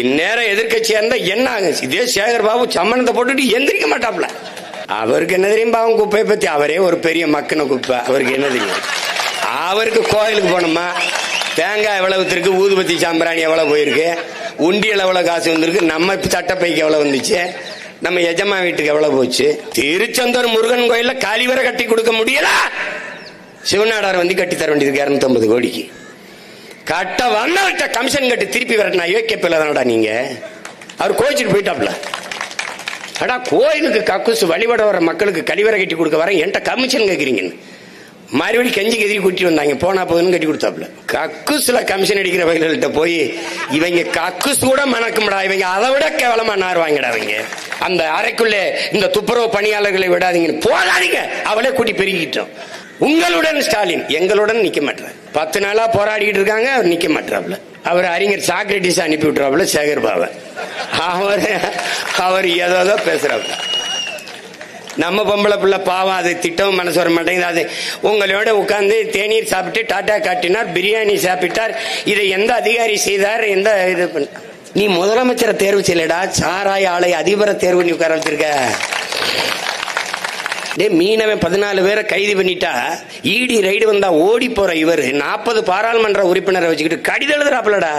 இந்நேரம் எதிர்கட்சியா இருந்தா என்ன ஆகும்? இதே சேகர் பாபு சம்மணத்தை போட்டுட்டு எந்திரிக்க மாட்டாப்ல. அவருக்கு என்ன தெரியும் பாவம் குப்பையை பத்தி? அவரே ஒரு பெரிய மக்கின குப்பை. அவருக்கு என்ன தெரியும்? அவருக்கு கோயிலுக்கு போனோமா, தேங்காய் எவ்வளவு இருக்கு, ஊதுபத்தி சாம்பிராணி எவ்வளவு போயிருக்கு, உண்டியல் எவ்வளவு காசு வந்திருக்கு, நம்ம சட்டப்பைக்கு எவ்வளவு வந்துச்சு, நம்ம எஜமா வீட்டுக்கு எவ்வளவு போச்சு. திருச்செந்தூர் முருகன் கோயில்ல காலிவரை கட்டி கொடுக்க முடியல, சிவநாடார் வந்து கட்டி தர வேண்டியது 250 கோடிக்கு. கட்ட வந்தவர்கிட்ட கமிஷன் கட்டி திருப்பி வரட்டா யோக்கியப்பில்ல தானடா நீங்க. அவர் கோயிச்சுட்டு போயிட்டாப்ல. அடா கோயிலுக்கு கக்குசு வழிபட வர மக்களுக்கு கழிவறை கட்டி கொடுக்க வர என்கிட்ட கமிஷன் கேட்குறீங்கன்னு மறுபடியும் கெஞ்சி கெதி கூட்டி வந்தாங்க. போனா போதுன்னு கட்டி கொடுத்தாப்ல. கக்குசுல கமிஷன் அடிக்கிற வகைகள்கிட்ட போய் இவங்க கக்குசு கூட மணக்கும்டா, இவங்க அதை விட கேவலமா நாருவாங்கடா. அவங்க அந்த அறைக்குள்ளே இந்த துப்புரவு பணியாளர்களை விடாதீங்கன்னு போகாதீங்க, அவளே கூட்டி பெருகிட்டோம். உங்களுடன் ஸ்டாலின் எங்களுடன் நிக்க மாட்டார். 10 நாளா போராடிட்டு இருக்காங்க, அவர் நிக்க மாட்டாப்ல. அவர் அறிஞர் சாக்ரட்டிஸ் அனுப்பி விட்டுறாப்ல சேகர் பாபு. அவர் ஏதோ பேசுறாப்ல. நம்ம பொம்பளை பிள்ளை பாவம், அது திட்டவும் மனசு வர மாட்டேங்குது. அது உங்களோட உட்கார்ந்து தேநீர் சாப்பிட்டு டாட்டா காட்டினார், பிரியாணி சாப்பிட்டார், இதை எந்த அதிகாரி செய்தார், எந்த இது பண்ண. நீ முதலமைச்சரை தேர்வு செய்யலடா, சாராய ஆலை அதிபரை தேர்வு நீ உட்கார வச்சிருக்க. மீனவன் 14 பேரை கைது பண்ணிட்டா இடி ரைடு வந்தா ஓடி போற இவர் 40 பாராளுமன்ற உறுப்பினரை வச்சுக்கிட்டு கடிதம் எழுதுறாப்லடா.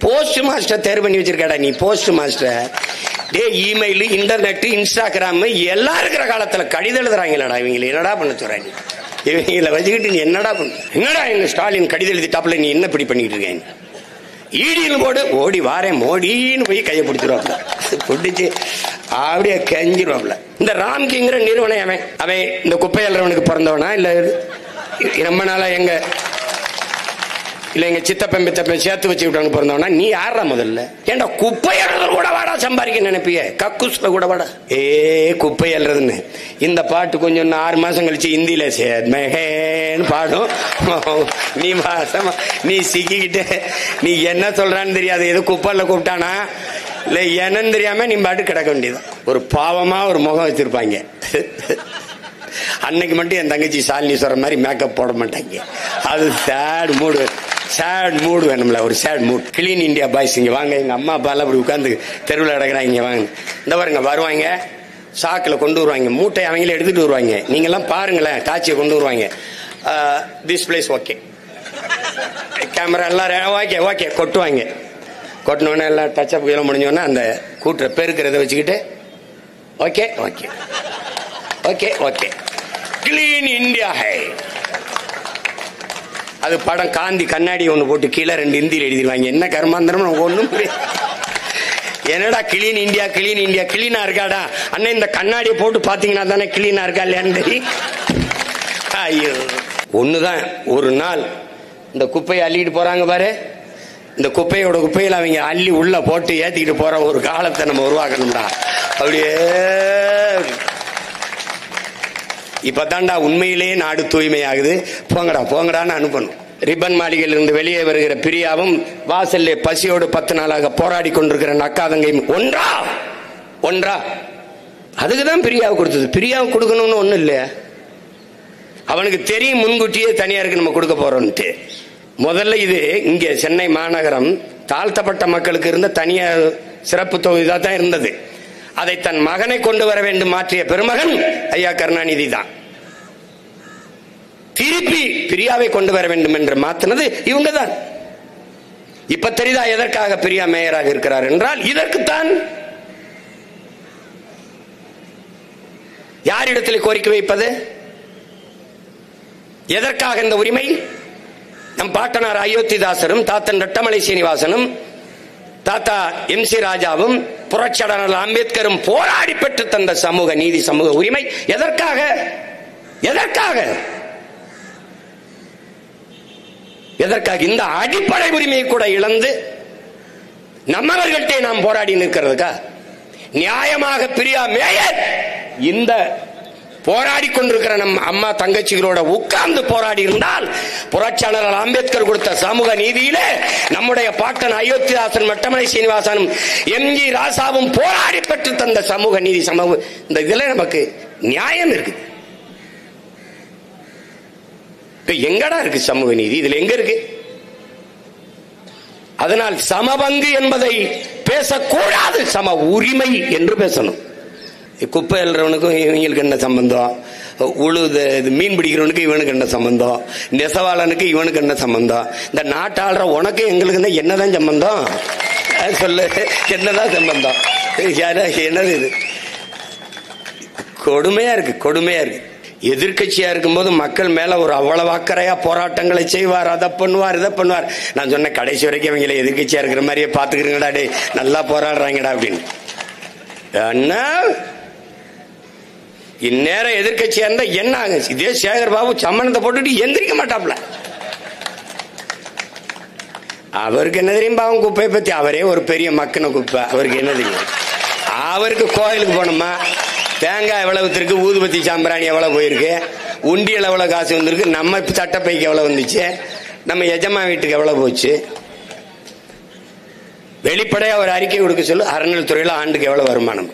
போஸ்ட் மாஸ்டர் தேர்வு பண்ணி வச்சிருக்கடா நீ. Post master email, internet, Instagram எல்லாம் இருக்கிற காலத்துல கடிதம் எழுதுறாங்களடா. இவங்களை என்னடா பண்ண சொல்றாங்க? இவங்களை வச்சுக்கிட்டு நீ என்னடா பண்ண? என்னடா எங்க ஸ்டாலின் கடிதம் எழுதிட்டாப்ல, நீ என்ன இப்படி பண்ணிட்டு இருக்க? ஈடின்னு போடு, ஓடி வாரேன் மோடின்னு போய் கையை பிடிச்சிருவாப்ல. பிடிச்சு அப்படியே கெஞ்சிருவாப்ல. இந்த ராம்கிங்கிற நிறுவனம் அவன் இந்த குப்பை அல்றவனுக்கு பிறந்தவனா இல்ல ரொம்ப நாளா எங்க சித்தப்பன் பித்தப்பன் சேர்த்து வச்சு விட்டாங்க பிறந்தவனா? நீ யாரா முதல்ல? ஏன்டா குப்பை அல்றது கூட வாடா சம்பாதிக்க நினைப்பிய? கக்குஸ்ல கூட வாடா. குப்பை அல்றதுன்னு இந்த பாட்டு கொஞ்சம் 6 மாசம் கழிச்சு இந்தியில சேன்னு பாடும். நீ மாசமா நீ சிக்கிக்கிட்டு நீ என்ன சொல்றான்னு தெரியாது. எது குப்பைல கூப்பிட்டானா இல்ல என்னன்னு தெரியாம நீ பாட்டு கிடக்க வேண்டியது. ஒரு பாவமா ஒரு முகம் வச்சிருப்பாங்க. அன்னைக்கு மட்டும் என் தங்கச்சி சாலினி சொல்ற மாதிரி மேக்கப் போட மாட்டாங்க. அது சேட் மூடு வேணும்ல, ஒரு sad mood. Clean India boys இங்க வாங்க, எங்க அம்மா அப்பா எல்லாம் அப்படி உட்கார்ந்து தெருவில் கிடக்குறாங்க, இங்க வாங்க. இந்த பாருங்க வருவாங்க, சாக்கில் கொண்டு வருவாங்க, மூட்டை அவங்களே எடுத்துட்டு வருவாங்க. நீங்க எல்லாம் பாருங்களேன், காட்சியை கொண்டு வருவாங்க. திஸ் பிளேஸ் ஓகே, கேமரா எல்லாம் ஓகே ஓகே கொட்டுவாங்க. கொட்டினோடனே எல்லாம் டச்சப் எல்லாம் முடிஞ்சோன்னா அந்த கூட்டுற பெருக்கிறத வச்சுக்கிட்டு okay okay okay okay clean India high. அது படம் காந்தி கண்ணாடி ஒன்று போட்டு கீழே 2 இந்தியில் எழுதிடுவாங்க. என்ன கர்மாந்திரம் ஒன்றும் என்னடா கிளீன் இந்தியா கிளீன் இந்தியா. கிளீனா இருக்காடா அண்ணன், இந்த கண்ணாடியை போட்டு பாத்தீங்கன்னா தானே கிளீனா இருக்கா இல்லையான்னு. ஐயோ ஒண்ணுதான். ஒரு நாள் இந்த குப்பையை அள்ளிட்டு போறாங்க பாரு, இந்த குப்பையோட குப்பையில அவங்க அள்ளி உள்ள போட்டு ஏத்திக்கிட்டு போற ஒரு காலத்தை நம்ம உருவாக்கணும்டா. அப்படியே இப்பதான்டா உண்மையிலேயே நாடு தூய்மையாகுது. போங்கடா போங்கடான்னு அனுப்பணும். ரிப்பன் மாளிகையில் இருந்து வெளியே வருகிற பிரியாவும் வாசல்ல பசியோடு 10 நாளாக போராடி கொண்டிருக்கிற அக்காதங்கையும் ஒன்றா. அதுக்குதான் பிரியாவை கொடுத்தது. பிரியாவை கொடுக்கணும்னு ஒண்ணும் இல்ல, அவனுக்கு தெரியும் முன்கூட்டியே தனியாருக்கு நம்ம கொடுக்க போறோம்ட்டு. முதல்ல இது இங்க சென்னை மாநகரம் தாழ்த்தப்பட்ட மக்களுக்கு இருந்த தனியார் சிறப்பு தொகுதிதான் தான் இருந்தது. அதை தன் மகனை கொண்டு வர வேண்டும் மாற்றிய பெருமகன் ஐயா கருணாநிதி தான். திருப்பி பிரியாவை கொண்டு வர வேண்டும் என்று மாற்றினது இவங்க தான். இப்ப தெரியுதா எதற்காக பிரியா மேயராக இருக்கிறார் என்றால் இதற்குத்தான். யாரிடத்தில் கோரிக்கை வைப்பது? எதற்காக இந்த உரிமை? நம் பாட்டனார் அயோத்திதாசரும் தாத்தன் ரட்டமலை சீனிவாசனும் தாத்தா MC ராஜாவும் புரட்சியாளர் அம்பேத்கரும் போராடி பெற்று தந்த சமூக நீதி, சமூக உரிமை எதற்காக? எதற்காக? எதற்காக? இந்த அடிப்படை உரிமையை கூட இழந்து நம்மவர்கள்ட்டே நாம் போராடி நிற்கிறதுக்கா? நியாயமாக பிரியா மேயர் இந்த போராடி கொண்டிருக்கிற நம் அம்மா தங்கச்சிகளோட உட்கார்ந்து போராடி இருந்தால் புரட்சியாளர் அம்பேத்கர் கொடுத்த சமூக நீதியிலே நம்முடைய பாட்டன் அயோத்திதாசன் மட்டமலை சீனிவாசனும் MG ராசாவும் போராடி பெற்று தந்த சமூக நீதி, சமூக இந்த இதுல நமக்கு நியாயம் இருக்கு. இப்ப எங்கடா இருக்கு சமூக நீதி? இதுல எங்க இருக்கு? அதனால் சமபங்கு என்பதை பேசக்கூடாது, சம உரிமை என்று பேசணும். குப்பை எழுறவனுக்கும் இவங்களுக்கு என்ன சம்பந்தம், உழுது மீன் பிடிக்கிறவனுக்கு இவனுக்கு என்ன சம்பந்தம், நெசவாளனுக்கு இவனுக்கு என்ன சம்பந்தம், இந்த நாட்டாளுற உனக்கு எங்களுக்கு என்னதான் சம்பந்தம் சொல்லு, என்னதான் சம்பந்தம், என்னது இது? கொடுமையா இருக்கு, கொடுமையா இருக்கு. எதிர்கட்சியா இருக்கும்போது மக்கள் மேல ஒரு அவ்வளவு அக்கறையா போராட்டங்களை செய்வார், அதை பண்ணுவார், இதை பண்ணுவார். நான் சொன்ன கடைசி வரைக்கும் இவங்களை எதிர்கட்சியா இருக்கிற மாதிரியே பாத்துக்கிறீங்கடா, டே நல்லா போராடுறாங்கடா அப்படின்னு. என்ன இந்நேரம் எதிர்கட்சியா இருந்தா என்ன ஆகும்? இதே சேகர் பாபு சம்மணத்தை போட்டுட்டு எந்திரிக்க மாட்டாப்ல. அவருக்கு என்ன தெரியும் பாவம் குப்பையை பத்தி? அவரே ஒரு பெரிய மக்கின குப்பை, அவருக்கு என்ன தெரியும்? அவருக்கு கோயிலுக்கு போனோமா, தேங்காய் எவ்வளவு இருக்கு, ஊதுபத்தி சாம்பிராணி எவ்வளவு போயிருக்கு, உண்டியல் எவ்வளவு காசு வந்திருக்கு, நம்ம சட்டப்பைக்கு எவ்வளவு வந்துச்சு, நம்ம எஜமா வீட்டுக்கு எவ்வளவு போச்சு, வெளிப்படையா ஒரு அறிக்கை கொடுக்க சொல்லு. அறநிலைத்துறையில ஆண்டுக்கு எவ்வளவு வருமானம்,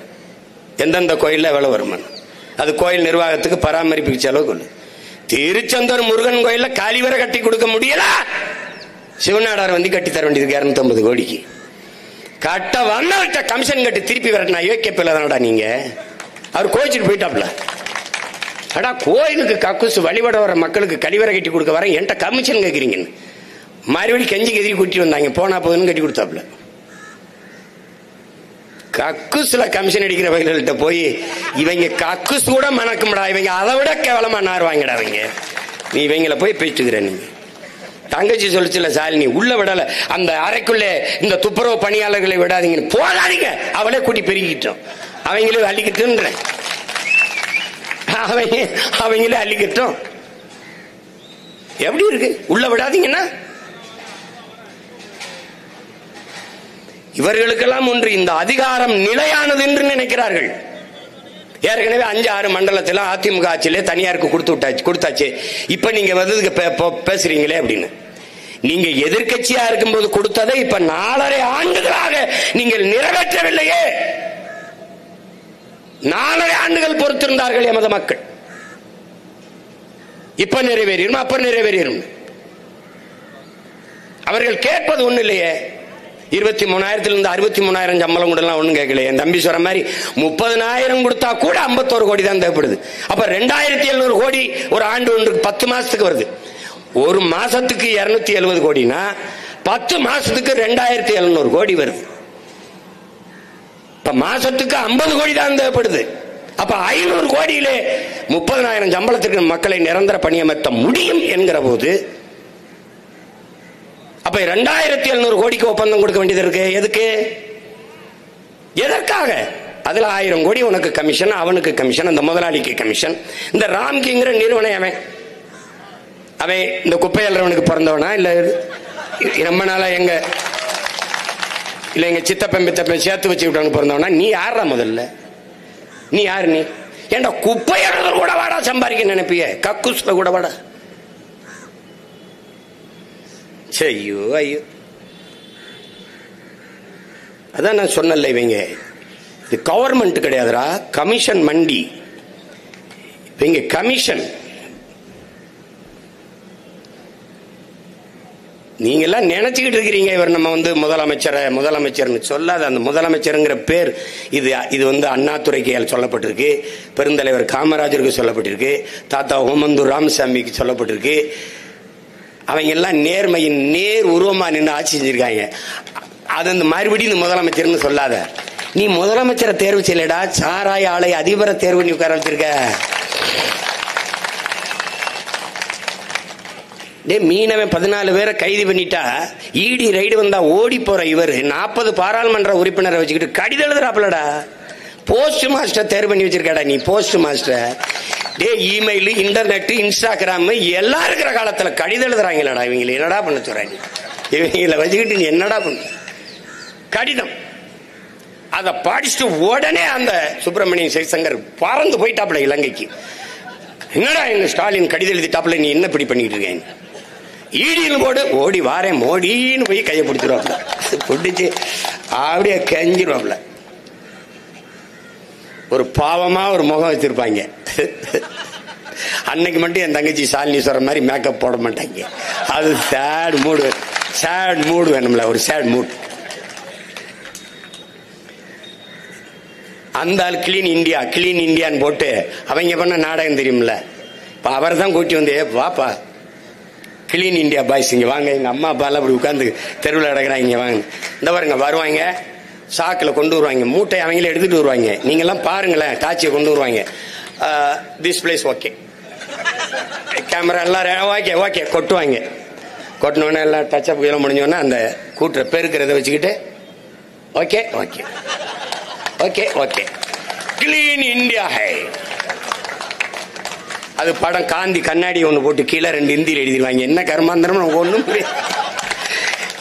எந்தெந்த கோயில்ல எவ்வளவு வருமானம், அது கோயில் நிர்வாகத்துக்கு பராமரிப்புக்கு செலவு கொள்ளு. திருச்செந்தூர் முருகன் கோயில்ல கழிவறை கட்டி கொடுக்க முடியல, சிவநாடார் வந்து கட்டி தர வேண்டியது 250 கோடிக்கு. கட்ட வந்தவர்கிட்ட கமிஷன் கட்டி திருப்பி வரட்டா யோக்கியப்பில்ல தானடா நீங்க. அவர் கோயிச்சுட்டு போயிட்டாப்ல. அடா கோயிலுக்கு கக்குசு வழிபட வர மக்களுக்கு கழிவறை கட்டி கொடுக்க வர என்கிட்ட கமிஷன் கேட்குறீங்கன்னு மறுபடியும் கெஞ்சி கெதிரி கூட்டிட்டு வந்தாங்க. போனா போதுன்னு கட்டி கொடுத்தாப்ல. கக்குசுல கமிஷன் அடிக்கிற வகைகள்கிட்ட போய் இவங்க கக்குசு கூட மணக்கும்டா, இவங்க அதை விட கேவலமா நாருவாங்கடா இவங்க. நீ இவங்களை போய் பேசிட்டுக்கிற. நீங்க தங்கச்சி சொல்லிச்சுல சாலினி உள்ள விடல, அந்த அறைக்குள்ளே இந்த துப்புரவு பணியாளர்களை விடாதீங்க, போகாதீங்க, அவளே கூட்டி பெருகிட்டோம், அவங்களே அள்ளிக்கிட்டு, அவங்களே அள்ளிக்கிட்டோம். எப்படி இருக்கு? உள்ள விடாதீங்கன்னா இவர்களுக்கெல்லாம் ஒன்று இந்த அதிகாரம் நிலையானது என்று நினைக்கிறார்கள். ஏற்கனவே 5-6 மண்டலத்தில் அதிமுக ஆட்சியிலே தனியாருக்கு கொடுத்தாச்சு. இப்ப நீங்க வந்து பேசுறீங்களே அப்படின்னு. நீங்க எதிர்கட்சியா இருக்கும்போது கொடுத்ததை இப்ப 4.5 ஆண்டுகளாக நீங்கள் நிறைவேற்றவில்லையே. 4.5 ஆண்டுகள் பொறுத்திருந்தார்கள் எமது மக்கள். இப்ப நிறைவேறும், அப்ப நிறைவேறும். அவர்கள் கேட்பது ஒண்ணு இல்லையே. 23,000 63,000 சம்பளம் கூட ஒண்ணும் கேட்கல. என் தம்பி சொல்ற மாதிரி 30,000 கொடுத்தா கூட 51 கோடி தான் தேவைப்படுது. அப்ப 2,700 கோடி ஒரு ஆண்டு ஒன்றுக்கு 10 மாசத்துக்கு வருது. ஒரு மாசத்துக்கு 270 கோடினா 10 மாசத்துக்கு 2,700 கோடி வருது. இப்ப மாசத்துக்கு 50 கோடி தான் தேவைப்படுது. அப்ப 500 கோடியிலே 30,000 சம்பளத்திற்கு மக்களை நிரந்தர பணியமர்த்த முடியும் என்கிற போது அப்ப 2,700 கோடிக்கு ஒப்பந்தம் கொடுக்க வேண்டியது இருக்கு. எதுக்கு? எதற்காக? அதுல 1000 கோடி உனக்கு கமிஷன், அவனுக்கு கமிஷன், அந்த முதலாளிக்கு கமிஷன். இந்த ராம்கிங்கிற நிறுவனம் அவன் இந்த குப்பை அல்றவனுக்கு பிறந்தவனா இல்ல ரொம்ப நாளா எங்க சித்தப்பன் பித்தப்பன் சேர்த்து வச்சு விட்டவனுக்கு பிறந்தவனா? நீ யாரா? முதல்ல நீ யாரு? நீ ஏண்டா குப்பை அல்றவர் கூட வாடா சம்பாதிக்க நினைப்பிய? கக்குஸ்ல கூட வாடா. ஐயோ ஐயோ, அதான் நான் சொன்னல, இவங்க இது கவர்மெண்ட் கிடையாதுரா, கமிஷன் மண்டி. இவங்க கமிஷன். நீங்க எல்லாம் நினைச்சுக்கிட்டு இருக்கிறீங்க இவர் நம்ம வந்து முதலமைச்சர்னு சொல்லாத. அந்த முதலமைச்சருங்கிற பேர் இது வந்து அண்ணாதுரைக்கு சொல்லப்பட்டிருக்கு, பெருந்தலைவர் காமராஜருக்கு சொல்லப்பட்டிருக்கு, தாத்தா ஓமந்தூர் ராமசாமிக்கு சொல்லப்பட்டிருக்கு. அவங்க எல்லாம் நேர்மையின் நேர் உருவமா நின்று ஆட்சி செஞ்சிருக்காங்க. அது அந்த மறுபடியும் இந்த முதலமைச்சர்னு சொல்லாத. நீ முதலமைச்சரை தேர்வு செய்யலடா, சாராய ஆலை அதிபரை தேர்வு நீ உட்கார வச்சிருக்க. மீனவன் 14 பேரை கைது பண்ணிட்டா, இடி ரைடு வந்தா ஓடி போற இவர் 40 பாராளுமன்ற உறுப்பினரை வச்சுக்கிட்டு கடிதம் எழுதுறாப்லடா. போஸ்ட் மாஸ்டர் தேர்வு பண்ணி வச்சிருக்கடா நீ. Post master email, internet, Instagram எல்லாம் இருக்கிற காலத்துல கடிதம் எழுதுறாங்களடா. இவங்களை என்னடா பண்ண சொல்றாங்க? இவங்களை வச்சுக்கிட்டு நீ என்னடா பண்ண? கடிதம் அதை படிச்சுட்டு உடனே அந்த சுப்பிரமணியன் சிவசங்கர் பறந்து போயிட்டாப்ல இலங்கைக்கு. என்னடா எங்க ஸ்டாலின் கடிதம் எழுதிட்டாப்ல, நீ என்ன இப்படி பண்ணிட்டு இருக்க? ஈடின்னு போடு, ஓடி வாரேன் மோடின்னு போய் கையை பிடிச்சிருவாப்ல. பிடிச்சு அப்படியே கெஞ்சிருவாப்ல. ஒரு பாவமா ஒரு முகம் வச்சிருப்பாங்க. அன்னைக்கு மட்டும் என் தங்கச்சி சாலினி சொல்ற மாதிரி மேக்கப் போட மாட்டாங்க. அது சேட் மூடு. சேட் மூட் வேணும்ல, ஒரு சேட் மூட். அந்த ஆள் கிளீன் இந்தியா கிளீன் இந்தியான்னு போட்டு அவங்க பண்ண நாடகம் தெரியும்ல. இப்ப அவர் தான் கூட்டி வந்து, வாப்பா கிளீன் இந்தியா பாய்ஸ் இங்க வாங்க, எங்க அம்மா அப்பா எல்லாம் அப்படி உட்காந்து தெருவில் கிடக்குறாங்க, இங்க வாங்க. இந்த பாருங்க வருவாங்க, சாக்கில் கொண்டு வருவாங்க, மூட்டை அவங்களே எடுத்துட்டு வருவாங்க. நீங்க எல்லாம் பாருங்களேன், காட்சியை கொண்டு வருவாங்க. திஸ் பிளேஸ் ஓகே, கேமரா எல்லாம் ஓகே ஓகே கொட்டுவாங்க. கொட்டினோடனே எல்லாம் டச்சப் எல்லாம் முடிஞ்சோடனே அந்த கூட்டுற பெருக்கிறத வச்சுக்கிட்டு okay okay okay okay clean India high. அது படம் காந்தி கண்ணாடி ஒன்று போட்டு கீழே 2 இந்தியில் எழுதிடுவாங்க. என்ன கர்மாந்திரம் நமக்கு ஒன்றும் புரியாது.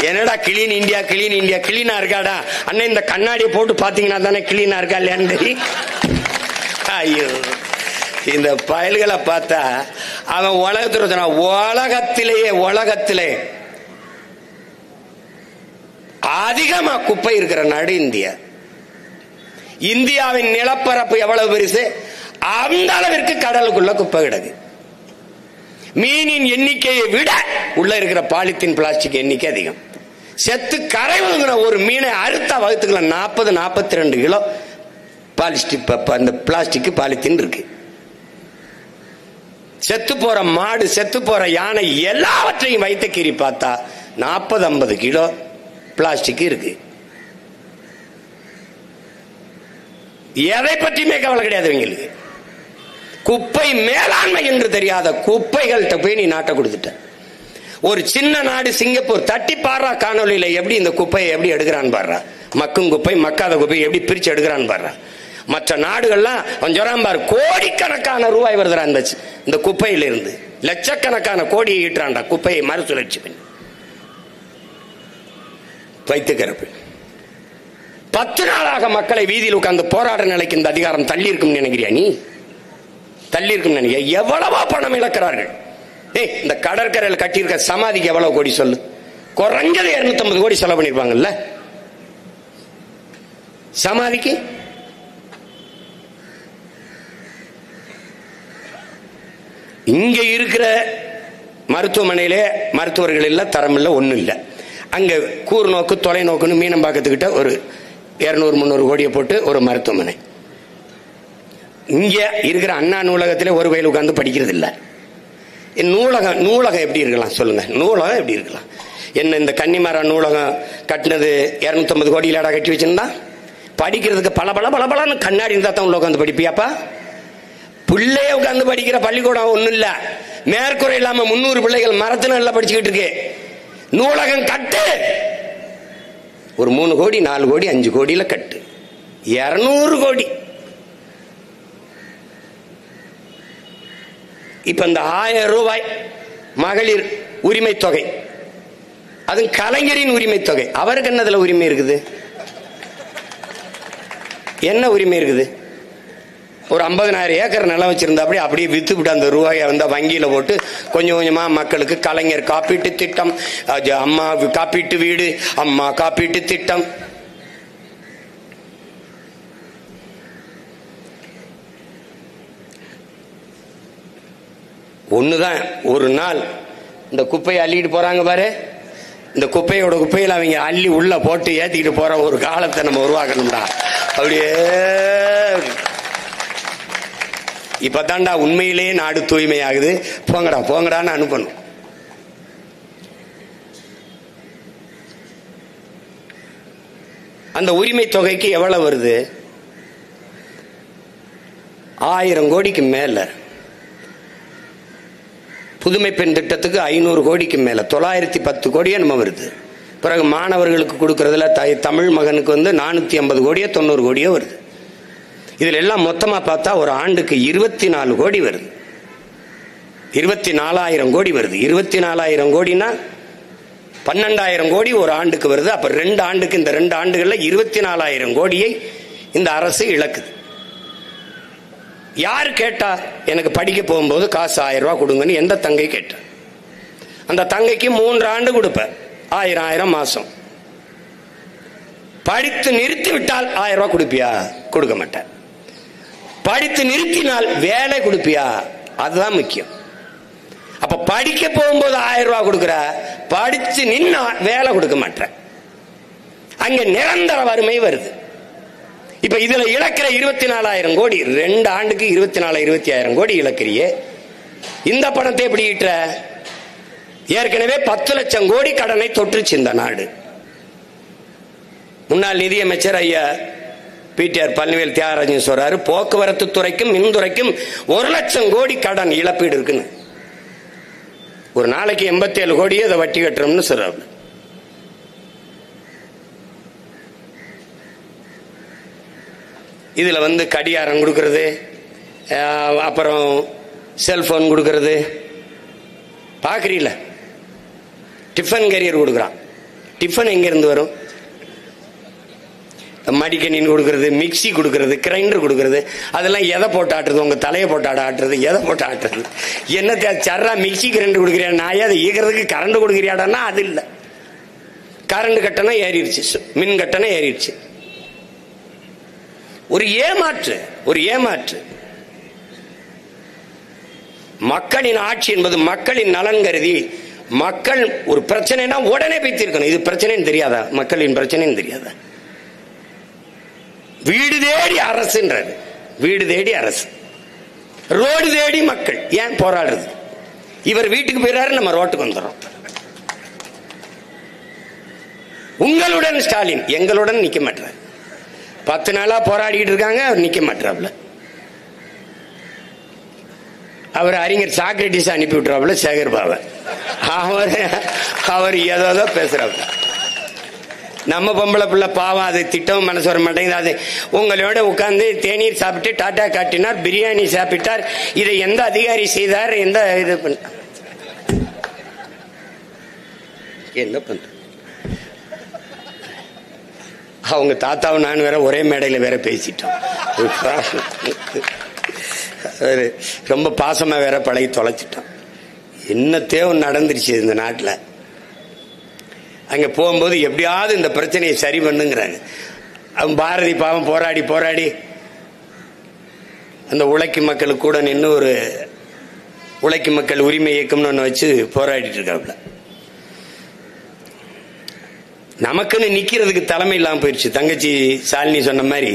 என்னடா கிளீன் இந்தியா கிளீன் இந்தியா, கிளீனா இருக்காடா அண்ணன், இந்த கண்ணாடியை போட்டு பாத்தீங்கன்னா தானே கிளீனா இருக்கா இல்லையான்னு. ஐயோ, இந்த பயல்களை பார்த்தா அவன் உலகத்திலே அதிகமா குப்பை இருக்கிற நாடு இந்தியா. இந்தியாவின் நிலப்பரப்பு எவ்வளவு பெருசு, அந்த அளவிற்கு கடலுக்குள்ள குப்பை கிடக்கு. மீனின் எண்ணிக்கையை விட உள்ள இருக்கிற பாலித்தீன் பிளாஸ்டிக் எண்ணிக்கை அதிகம். செத்து கரைவுங்கிற ஒரு மீனை அறுத்தா வகுத்துக்கல 40-42 கிலோ பிளாஸ்டிக் பாலித்தீன் இருக்கு. செத்து போற மாடு, செத்து போற யானை எல்லாவற்றையும் வைத்த கீறி பார்த்தா 40-50 கிலோ பிளாஸ்டிக் இருக்கு. எதை பற்றியுமே கவலை கிடையாது இவங்களுக்கு. குப்பை மேலாண்மை என்று தெரியாத குப்பைகள்கிட்ட போய் நீ நாட்டை கொடுத்துட்ட. ஒரு சின்ன நாடு சிங்கப்பூர், தட்டி பாடுறா காணொலியில எப்படி இந்த குப்பையை எப்படி எடுக்கிறான்னு பாடுறா. மக்கும் குப்பை மக்காத குப்பை எப்படி பிரிச்சு எடுக்கிறான்னு பாடுறா. மற்ற நாடுகள்லாம் கொஞ்சம் பாரு, கோடிக்கணக்கான ரூபாய் வருதுடா இந்த குப்பையில இருந்து. லட்சக்கணக்கான கோடியை ஈட்டுறான்டா குப்பையை மறுசுழற்சி பண்ணி. வைத்துக்கிறப்பு 10 நாளாக மக்களை வீதியில் உட்கார்ந்து போராட நிலைக்கு இந்த அதிகாரம் தள்ளி இருக்கும் நினைக்கிறியா நீ? தள்ளி இருக்கும் நினைக்கிற? எவ்வளவோ பணம் இழக்கிறார்கள். இந்த கடற்கரையில் கட்டியிருக்க சமாதிக்கு எவ்வளவு கோடி சொல்லு? குறைஞ்சது 250 கோடி செலவு பண்ணிருப்பாங்கல்ல சமாதிக்கு. இங்க இருக்கிற மருத்துவமனையிலே மருத்துவர்கள் இல்ல, தரம் இல்ல, ஒண்ணும் இல்ல. அங்க கூர்நோக்கு தொலைநோக்குன்னு மீனம்பாக்கத்துக்கிட்ட ஒரு 200-300 கோடியை போட்டு ஒரு மருத்துவமனை. இங்க இருக்கிற அண்ணா நூலகத்திலே ஒரு வயல் உட்கார்ந்து படிக்கிறது இல்ல. நூலகம் எப்படி இருக்கலாம் சொல்லுங்க? நூலகம் எப்படி இருக்கலாம்? என்ன இந்த கன்னிமாரா நூலகம் கட்டினது 250 கோடியிலாடா கட்டி வச்சிருந்தா? படிக்கிறதுக்கு பல கண்ணாடி இருந்தா தான் உள்ள உட்காந்து படிப்பியாப்பா? பிள்ளைய உட்காந்து படிக்கிற பள்ளிக்கூடம் ஒண்ணும் இல்ல. மேற்கூரை இல்லாம 300 பிள்ளைகள் மரத்துல நல்லா படிச்சுக்கிட்டு இருக்கு. நூலகம் கட்டு, ஒரு 3 கோடி 4 கோடி 5 கோடியில கட்டு. 200 கோடி. இப்ப இந்த 1000 ரூபாய் மகளிர் உரிமை தொகை, அது கலைஞரின் உரிமை தொகை. அவருக்கு என்னதுல உரிமை இருக்குது? என்ன உரிமை இருக்குது? ஒரு 50,000 ஏக்கர் நிலம் வச்சிருந்தா அப்படியே வித்து விட்டு அந்த ரூபாயை வந்து வங்கியில போட்டு கொஞ்சம் கொஞ்சமா மக்களுக்கு கலைஞர் காப்பீட்டு திட்டம், அம்மா காப்பீட்டு வீடு, அம்மா காப்பீட்டு திட்டம். ஒண்ணுதான், ஒரு நாள் இந்த குப்பையை அள்ளிட்டு போறாங்க பாரு, இந்த குப்பையில அவங்க அள்ளி உள்ள போட்டு ஏத்திக்கிட்டு போற ஒரு காலத்தை நம்ம உருவாக்கணும்டா. அப்படியே இப்பதான்டா உண்மையிலேயே நாடு தூய்மையாகுது. போங்கடான்னு அனுப்பணும். அந்த உரிமை தொகைக்கு எவ்வளவு வருது? 1000 கோடிக்கு மேல. புதுமை பெண் திட்டத்துக்கு 500 கோடிக்கு மேல, 910 கோடியே நம்ம வருது. பிறகு மாணவர்களுக்கு கொடுக்கறதுல தமிழ் மகனுக்கு வந்து 450 கோடியோ 90 கோடியோ வருது. இதுல எல்லாம் மொத்தமா பார்த்தா ஒரு ஆண்டுக்கு 24 கோடி வருது. 24,000 கோடி வருது. 24,000 கோடினா 12,000 கோடி ஒரு ஆண்டுக்கு வருது. அப்ப 2 ஆண்டுக்கு, இந்த 2 ஆண்டுகள்ல 24,000 கோடியை இந்த அரசு இழக்குது. யாரு கேட்டா? எனக்கு படிக்க போகும்போது காசு 1000 ரூபாய் கொடுங்கன்னு எந்த தங்கை கேட்ட? அந்த தங்கைக்கு 3 ஆண்டு கொடுப்ப, 1000 மாசம். படித்து நிறுத்தி விட்டால் 1000 ரூபாய் கொடுப்பியா? கொடுக்க மாட்டேன். படித்து நிறுத்தினால் வேலை கொடுப்பியா? அதுதான் முக்கியம். அப்ப படிக்க போகும்போது 1000 ரூபாய் கொடுக்குற, படிச்சு நின்னா வேலை கொடுக்க மாட்டேற. அங்க நிரந்தர வறுமை வருது. இப்ப இதுல இழக்கிற 24,000 கோடி, 2 ஆண்டுக்கு 24,000-25,000 கோடி இழக்கிறியே, இந்த பணத்தை எப்படி ஈட்டுற? ஏற்கனவே 10 லட்சம் கோடி கடனை தொற்றுச்சு இந்த நாடு. முன்னாள் நிதியமைச்சர் ஐயா பிடிஆர் பழனிவேல் தியாகராஜன் சொல்றாரு, போக்குவரத்து துறைக்கும் மின்துறைக்கும் 1 லட்சம் கோடி கடன் இழப்பீடு இருக்குன்னு. ஒரு நாளைக்கு 87 கோடியே அதை வட்டி கட்டுறோம்னு சொல்றாரு. இதுல கடிகாரம் கொடுக்கறது, அப்புறம் செல்போன் கொடுக்கறது பாக்குறீல. டிஃபன் கேரியர் கொடுக்குறான். டிஃபன் எங்க இருந்து வரும்? மடிக்கணின்னு கொடுக்கறது, மிக்சி கொடுக்கறது, கிரைண்டர் கொடுக்கறது, அதெல்லாம் எதை போட்டு ஆட்டுறது? உங்க தலையை போட்டு ஆட்டுறது, எதை போட்டு ஆட்டுறது? என்ன சர்ரா மிக்சி கிரைண்டர் கொடுக்குறியா? நான் அதை ஈக்கிறதுக்கு கரண்ட் கொடுக்குறியாடான்னா அது இல்லை. கரண்ட் கட்டணம் ஏறிடுச்சு, மின் கட்டணம் ஏறிடுச்சு. ஒரு ஏமாற்று, ஒரு ஏமாற்று. மக்களின் ஆட்சி என்பது மக்களின் நலன் கருதி, மக்கள் ஒரு பிரச்சனைனா உடனே போய் தீர்க்கணும். இது பிரச்சனைன்னு தெரியாதா? மக்களின் பிரச்சனைன்னு தெரியாதா? வீடு தேடி அரசுன்றது, வீடு தேடி அரசு, ரோடு தேடி மக்கள். ஏன் போராடுறது? இவர் வீட்டுக்கு போயிறாரு, நம்ம ரோட்டுக்கு வந்துடுறோம். உங்களுடன் ஸ்டாலின் எங்களுடன் நிக்க மாட்டார். 10 நாளா போராடிட்டு இருக்காங்க, அவர் நிக்க மாட்டாப்ல. அவர் அறிஞர் சாக்ரட்டிஸ் அனுப்பி விட்டுறாப்புல சேகர் பாபா. அவர் ஏதோ பேசுறாப்புல. நம்ம பொம்பளை பிள்ளை பாவம், அது திட்டம் மனசு வர மாட்டேங்குது. அது உங்களோட உட்கார்ந்து தேநீர் சாப்பிட்டு டாட்டா காட்டினார், பிரியாணி சாப்பிட்டார். இதை எந்த அதிகாரி செய்தார்? எந்த இது பண்ண என்ன பண்ற? அவங்க தாத்தாவும் நான் வேற ஒரே மேடையில் வேற பேசிட்டோம். ரொம்ப பாசமா வேற பழகி தொலைச்சிட்டோம். என்ன தேவை நடந்துருச்சு இந்த நாட்டில். அங்க போகும்போது எப்படியாவது இந்த பிரச்சனையை சரி பண்ணுங்கிறாங்க. அவன் பாரதி பாவம் போராடி போராடி அந்த உழைக்கும் மக்களுக்கு கூட நின்று ஒரு உழைக்கும் மக்கள் உரிமை இயக்கம்னு ஒன்று வச்சு போராடிட்டு இருக்காப்புல. நமக்குன்னு நிக்கிறதுக்கு தலைமை இல்லாம போயிடுச்சு. தங்கச்சி சாலினி சொன்ன மாதிரி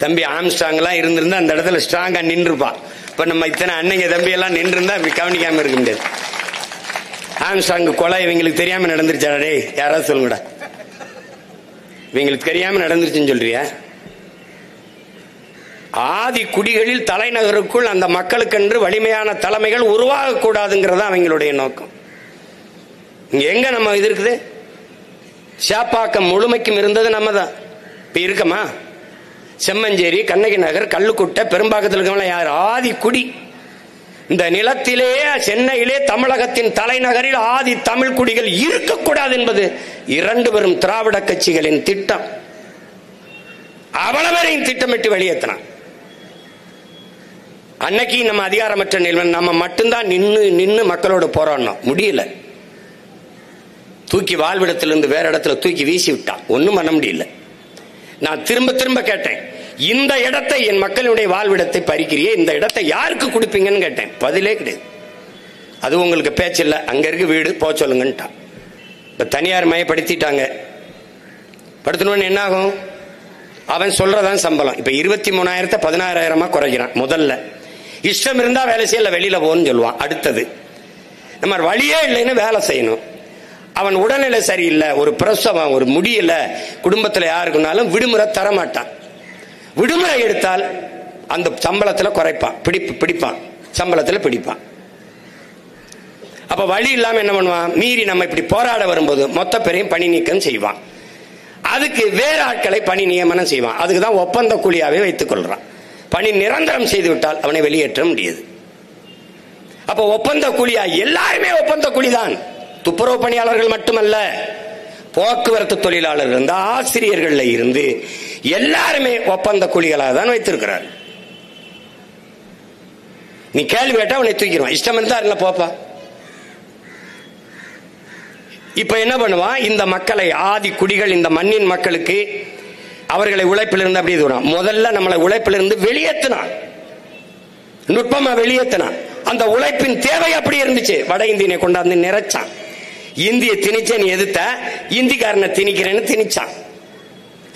தம்பி ஆம்ஸ்ட்ராங்லாம் இருந்திருந்தா அந்த இடத்துல ஸ்ட்ராங்கா நின்றுப்பான். இப்ப நம்ம இத்தனை அன்னைங்க தம்பி எல்லாம் நின்று இருந்தா கவனிக்காம இருக்க முடியாது. ஆம்ஸ்ட்ராங் கொலை இவங்களுக்கு தெரியாம நடந்துருச்சாடே, யாராவது சொல்லுங்கடா. இவங்களுக்கு தெரியாம நடந்துருச்சுன்னு சொல்றியா? ஆதி குடிகளில் தலைநகருக்குள் அந்த மக்களுக்கென்று வலிமையான தலைமைகள் உருவாக கூடாதுங்கிறதா அவங்களுடைய நோக்கம். இங்க எங்க நம்ம இது இருக்குது? சேப்பாக்கம் முழுமைக்கும் இருந்தது நம்ம தான். இப்ப இருக்கமா? செம்மஞ்சேரி, கண்ணகி நகர், கல்லுக்குட்டை, பெரும்பாக்கத்தில் இருக்கவங்க யார்? ஆதி குடி. இந்த நிலத்திலே, சென்னையிலே, தமிழகத்தின் தலைநகரில் ஆதி தமிழ் குடிகள் இருக்கக்கூடாது என்பது 2 பெரும் திராவிட கட்சிகளின் திட்டம். அவ்வளவரையும் திட்டமிட்டு வெளியேற்றினான். அன்னைக்கு நம்ம அதிகாரமற்ற நிலைமை, நம்ம மட்டும்தான் நின்று மக்களோட போராடணும். முடியல. தூக்கி வாழ்விடத்திலிருந்து வேற இடத்துல தூக்கி வீசி விட்டான். ஒன்னும் பண்ண முடியல. நான் திரும்ப திரும்ப கேட்டேன், இந்த இடத்தை, என் மக்களுடைய வாழ்விடத்தை பறிக்கிறியே, இந்த இடத்தை யாருக்கு கொடுப்பீங்கன்னு கேட்டேன். பதிலே கிடையாது. அது உங்களுக்கு பேச்சு இல்லை, அங்க இருக்கு வீடு, போ சொல்லுங்கன்ட்டான். இப்ப தனியார் மயப்படுத்திட்டாங்க. படுத்தணும்னு என்ன ஆகும்? அவன் சொல்றதான் சம்பளம். இப்ப 23,000 16,000 குறைக்கிறான். முதல்ல இஷ்டம் இருந்தா வேலை செய்யல, வெளியில போன்னு சொல்லுவான். அடுத்தது நம்ம வழியே இல்லைன்னு வேலை செய்யணும். அவன் உடல்நிலை சரியில்லை, ஒரு பிரசவம், ஒரு முடியல, குடும்பத்தில் யாருக்குனாலும் விடுமுறை தரமாட்டான். விடுமுறை எடுத்தால் அந்த சம்பளத்தில் குறைப்பான், பிடிப்பான், சம்பளத்தில் பிடிப்பான். அப்ப வழி இல்லாம என்ன பண்ணுவான்? மீறி நம்ம இப்படி போராட வரும்போது மொத்த பேரையும் பணி நீக்கம் செய்வான். அதுக்கு வேற ஆட்களை பணி நியமனம் செய்வான். அதுக்குதான் ஒப்பந்த கூலியாவே வைத்துக் கொள்றான். பணி நிரந்தரம் செய்து விட்டால் அவனை வெளியேற்ற முடியாது. அப்ப ஒப்பந்த கூலியா? எல்லாருமே ஒப்பந்த கூலிதான். துப்புரவு பணியாளர்கள் மட்டுமல்ல, போக்குவரத்து தொழிலாளர்கள் இருந்து, ஆசிரியர்கள் இருந்து எல்லாருமே ஒப்பந்த கூலிகளாக தான் வைத்திருக்கிறார். நீ கேள்வி கேட்டா அவனை தூக்கிடுவான். இஷ்டம் இருந்தா இல்ல போப்பா. இப்ப என்ன பண்ணுவான்? இந்த மக்களை, ஆதி குடிகள், இந்த மண்ணின் மக்களுக்கு அவர்களை உழைப்பிலிருந்து அப்படி தூரம் முதல்ல நம்மளை உழைப்பிலிருந்து வெளியேற்றினான். நுட்பமா வெளியேற்றினான். அந்த உழைப்பின் தேவை அப்படி இருந்துச்சு. வட இந்தியனை கொண்டாந்து நிறைச்சான். இந்திய திணிச்சேன்னு எதிர்த்த இந்திக்காரனை திணிக்கிறேன்னு திணிச்சான்.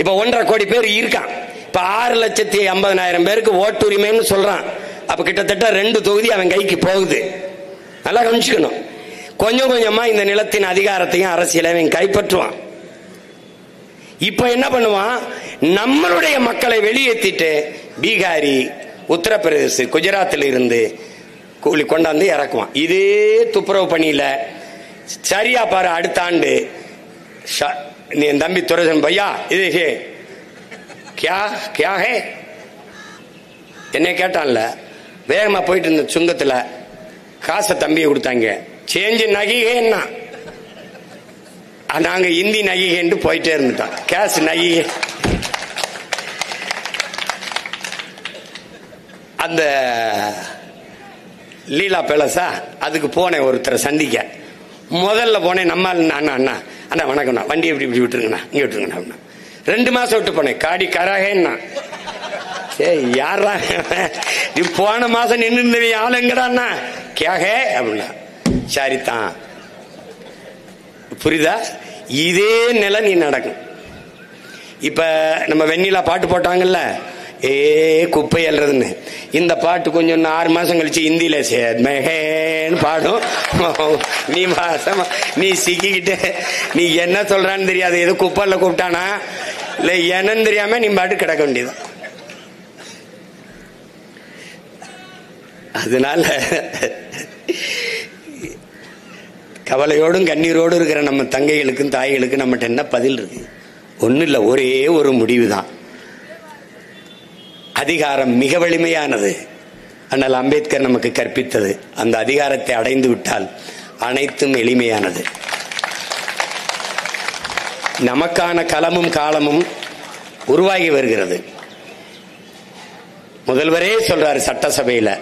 இப்ப 1.5 கோடி பேர் இருக்கான். இப்ப 6,50,000 பேருக்கு ஓட்டுரிமைன்னு சொல்றான். அப்ப கிட்டத்தட்ட 2 தொகுதி அவன் கைக்கு போகுது. நல்லா கவனிச்சுக்கணும். கொஞ்சம் கொஞ்சமா இந்த நிலத்தின் அதிகாரத்தையும் அரசியலை அவன் கைப்பற்றுவான். இப்ப என்ன பண்ணுவான், நம்மளுடைய மக்களை வெளியேற்றிட்டு பீகாரி, உத்தரப்பிரதேச, குஜராத்தில் இருந்து கூலி கொண்டாந்து இறக்குவான். இதே துப்புரவு பணியில சரியா பாரு, அடுத்த ஆண்டு என் தம்பி துரைசன் பையா இது கியா ஹே என்ன கேட்டான்ல, வேகமா போயிட்டு இருந்த சுங்கத்துல காசை தம்பியை கொடுத்தாங்க, சேஞ்சு நகிகேன்னா நாங்க இந்தி நகிகேன்னு போயிட்டே இருந்துட்டோம். கேஷ் நகிகே. அந்த லீலா பேலஸா அதுக்கு போனேன் ஒருத்தரை சந்திக்க. முதல்ல போனேன், நம்ம அண்ணா அண்ணா அண்ணா வணக்கம்ண்ணா, வண்டி எப்படி இப்படி விட்டுருங்கண்ணா, இங்கே விட்டுருங்கண்ணா. 2 மாசம் விட்டு போனேன். காடி கராகேன்னா சரி யாரா நீ போன மாசம் நின்று இருந்தவ ஆளுங்கடாண்ணா கேகே அப்படின்னா சரிதான். புரியுதா? இதே நிலை நீ நடக்கும். இப்ப நம்ம வெண்ணிலா பாட்டு போட்டாங்கல்ல, ஏ குப்பை எழுறதுன்னு, இந்த பாட்டு கொஞ்சம் 6 மாசம் கழிச்சு இந்தியில சேன்னு பாடும். நீ மாசமா நீ சிக்கிக்கிட்டு நீ என்ன சொல்றான்னு தெரியாது, எது குப்பைல கூப்பிட்டானா இல்ல என்னன்னு தெரியாம நீ பாட்டு கிடக்க வேண்டியது. அதனால கவலையோடும் கண்ணீரோடு இருக்கிற நம்ம தங்கைகளுக்கும் தாய்களுக்கும் நம்மகிட்ட என்ன பதில் இருக்கு? ஒன்னும் இல்லை, ஒரே ஒரு முடிவு தான். அதிகாரம் மிக வலிமையானது. ஆனால் அம்பேத்கர் நமக்கு கற்பித்தது, அந்த அதிகாரத்தை அடைந்து விட்டால் அனைத்தும் எளிமையானது. நமக்கான களமும் காலமும் உருவாகி வருகிறது. முதல்வரே சொல்றாரு சட்டசபையில்,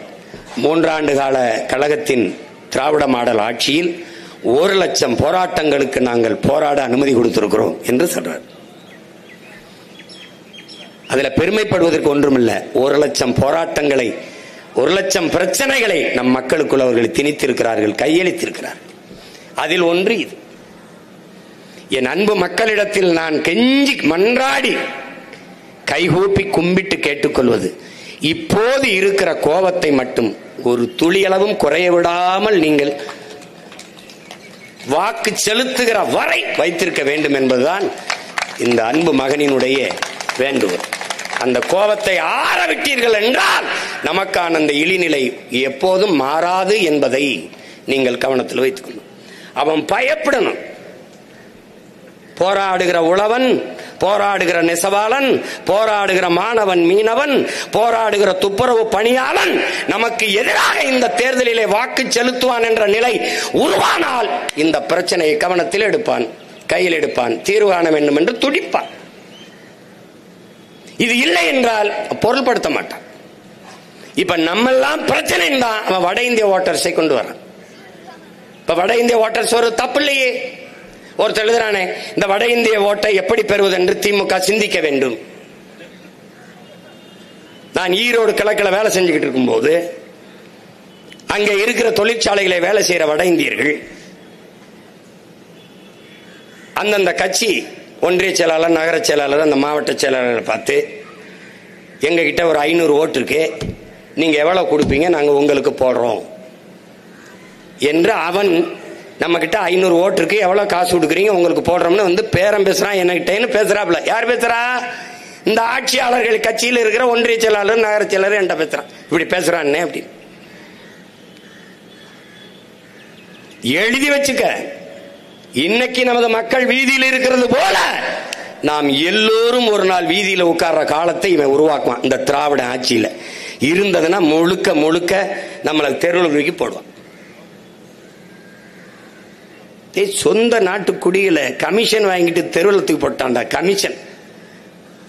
3 ஆண்டு கால கழகத்தின் திராவிட மாடல் ஆட்சியில் 1,00,000 போராட்டங்களுக்கு நாங்கள் போராட அனுமதி கொடுத்திருக்கிறோம் என்று சொல்றார். அதுல பெருமைப்படுவதற்கு ஒன்றுமில்லை. 1,00,000 போராட்டங்களை, 1,00,000 பிரச்சனைகளை நம் மக்களுக்குள் அவர்கள் திணித்திருக்கிறார்கள், கையளித்திருக்கிறார்கள். அதில் ஒன்று இது. என் அன்பு மக்களிடத்தில் நான் கெஞ்சி மன்றாடி கைகூப்பி கும்பிட்டு கேட்டுக்கொள்வது, இப்போது இருக்கிற கோபத்தை மட்டும் ஒரு துளியளவும் குறைய விடாமல் நீங்கள் வாக்கு செலுத்துகிற வரை வைத்திருக்க வேண்டும் என்பதுதான் இந்த அன்பு மகனினுடைய வேண்டுகோள். அந்த கோபத்தை ஆரவிட்டீர்கள் என்றால் நமக்கான அந்த இழிநிலை எப்போதும் மாறாது என்பதை நீங்கள் கவனத்தில் வைத்துக்கணும். அவன் பயப்படணும். போராடுகிற உழவன், போராடுகிற நெசவாளன், போராடுகிற மாணவன் மீனவன், போராடுகிற துப்புரவு பணியாளன் நமக்கு எதிராக இந்த தேர்தலிலே வாக்கு செலுத்துவான் என்ற நிலை உருவானால் இந்த பிரச்சனையை கவனத்தில் எடுப்பான், கையில் எடுப்பான், தீர்வு காண வேண்டும் என்று துடிப்பான். இது இல்லை என்றால் பொருள்படுத்த மாட்டான். இப்ப நம்மெல்லாம் பிரச்சனை தான் அவன் வட இந்திய ஓட்டர்ஸை கொண்டு வரான். இப்ப வட இந்திய ஓட்டர்ஸ் ஒரு தப்பு இல்லையே. ஒருத்தர் எழுதுறானே, இந்த வட இந்திய ஓட்டை எப்படி பெறுவது என்று திமுக சிந்திக்க வேண்டும். நான் ஈரோடு கிழக்கில் வேலை செஞ்சுக்கிட்டு இருக்கும் போது அங்க இருக்கிற தொழிற்சாலைகளை வேலை செய்யற வட இந்தியர்கள் அந்தந்த கட்சி ஒன்றிய செயலாளர், நகர செயலாளர், அந்த மாவட்ட செயலாளரை பார்த்து, எங்க கிட்ட ஒரு 500 ஓட்டு இருக்கு, நீங்க எவ்வளவு கொடுப்பீங்க, நாங்க உங்களுக்கு போடுறோம் என்று அவன் நம்ம கிட்ட 500 ஓட்டு இருக்கு, எவ்வளவு காசு கொடுக்குறீங்க, உங்களுக்கு போடுறோம்னு வந்து பேரம் பேசுறான். என்கிட்ட பேசுறாப்ல. யார் பேசுறா? இந்த ஆட்சியாளர்கள் கட்சியில் இருக்கிற ஒன்றிய செயலாளர், நகர செயலாளர் என்கிட்ட பேசுறான். இப்படி பேசுறான் அப்படி எழுதி வச்சுக்க. இன்னைக்கு நமது மக்கள் வீதியில் இருக்கிறது போல நாம் எல்லோரும் ஒரு நாள் வீதியில உட்கார்ற காலத்தை இவன் உருவாக்குவான். இந்த திராவிட ஆட்சியில இருந்ததுன்னா முழுக்க முழுக்க நம்மளை தெருவில் தூக்கி போடுவான். சொந்த நாட்டு குடியில கமிஷன் வாங்கிட்டு தெருவில் தூக்கி போட்டான்டா. கமிஷன்.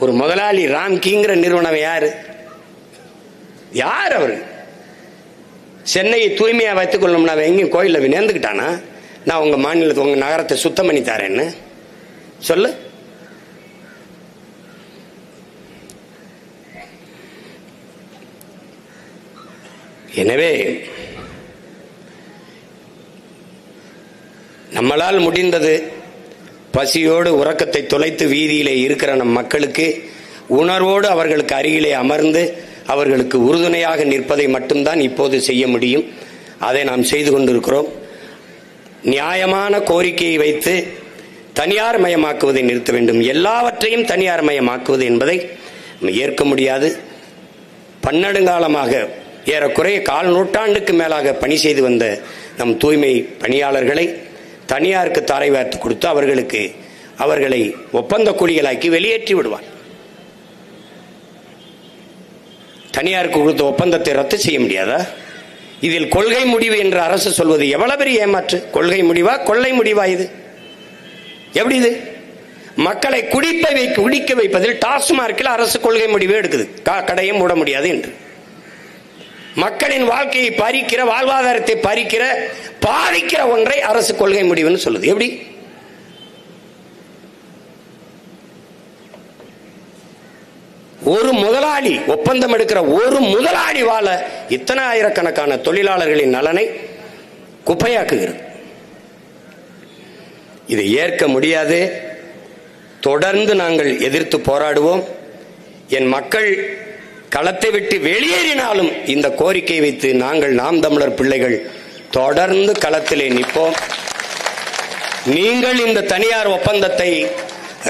ஒரு முதலாளி ராம்கிங்கிற நிறுவனம் யாரு? யார் அவரு? சென்னையை தூய்மையா வைத்துக் கொள்ளணும்னா எங்கேயும் கோயில நேர்ந்துக்கிட்டானா? நான் உங்க மாநிலத்தை, உங்க நகரத்தை சுத்தம் பண்ணி தரேன்னு சொல்லு. எனவே நம்மளால் முடிந்தது பசியோடு உறக்கத்தை தொலைத்து வீதியிலே இருக்கிற நம் மக்களுக்கு உணர்வோடு அவர்களுக்கு அருகிலே அமர்ந்து அவர்களுக்கு உறுதுணையாக நிற்பதை மட்டும்தான் இப்போது செய்ய முடியும். அதை நாம் செய்து கொண்டிருக்கிறோம். நியாயமான கோரிக்கையை வைத்து தனியார் மயமாக்குவதை நிறுத்த வேண்டும். எல்லாவற்றையும் தனியார் மயமாக்குவது என்பதை ஏற்க முடியாது. பன்னெடுங்காலமாக ஏறக்குறைய 1/4 நூற்றாண்டுக்கு மேலாக பணி செய்து வந்த நம் தூய்மை பணியாளர்களை தனியாருக்கு தாரை வார்த்து கொடுத்து அவர்களை ஒப்பந்த கூலிகளாக்கி வெளியேற்றி விடுவார். தனியாருக்கு கொடுத்த ஒப்பந்தத்தை ரத்து செய்ய முடியாதா? இதில் கொள்கை முடிவு என்று அரசு சொல்வது எவ்வளவு பெரிய ஏமாற்று. கொள்கை முடிவா கொள்ளை முடிவா? இது எப்படி? இது மக்களை குடிக்க வைப்பதில் டாஸ்மார்க்கில் அரசு கொள்கை முடிவு எடுக்குது. கடையை மூட முடியாது என்று. மக்களின் வாழ்க்கையை பறிக்கிற, வாழ்வாதாரத்தை பறிக்கிற, பாதிக்கிற ஒன்றை அரசு கொள்கை முடிவுன்னு சொல்லுது. எப்படி? ஒரு முதலாளி ஒப்பந்தம் எடுக்கிற ஒரு முதலாளி வாழ இத்தனை ஆயிரக்கணக்கான தொழிலாளர்களின் நலனை குப்பையாக்குகிறது. இதை ஏற்க முடியாது. தொடர்ந்து நாங்கள் எதிர்த்து போராடுவோம். என் மக்கள் களத்தை விட்டு வெளியேறினாலும் இந்த கோரிக்கையை வைத்து நாங்கள் நாம் தமிழர் பிள்ளைகள் தொடர்ந்து களத்திலே நிற்போம். நீங்கள் இந்த தனியார் ஒப்பந்தத்தை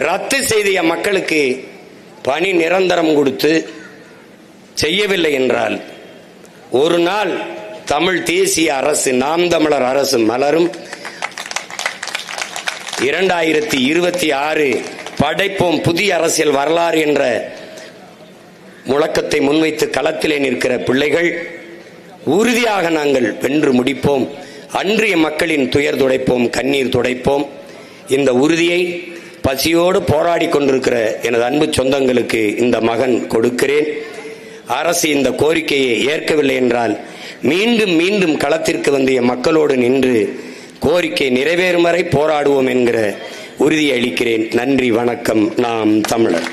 ரத்து செய்த மக்களுக்கு பணி நிரந்தரம் கொடுத்து செய்யவில்லை என்றால் ஒரு நாள் தமிழ் தேசிய அரசு, நாம் தமிழர் அரசு மலரும். 2026 படைப்போம் புதிய அரசியல் வரலாறு என்ற முழக்கத்தை முன்வைத்து களத்திலே நிற்கிற பிள்ளைகள் உறுதியாக நாங்கள் வென்று முடிப்போம். அன்றைய மக்களின் துயர் துடைப்போம், கண்ணீர் துடைப்போம். இந்த உறுதியை பசியோடு போராடி கொண்டிருக்கிற எனது அன்பு சொந்தங்களுக்கு இந்த மகன் கொடுக்கிறேன். அரசு இந்த கோரிக்கையை ஏற்கவில்லை என்றால் மீண்டும் மீண்டும் களத்திற்கு வந்து மக்களோடு நின்று கோரிக்கை நிறைவேறும் வரை போராடுவோம் என்கிற உறுதியை அளிக்கிறேன். நன்றி, வணக்கம். நாம் தமிழர்.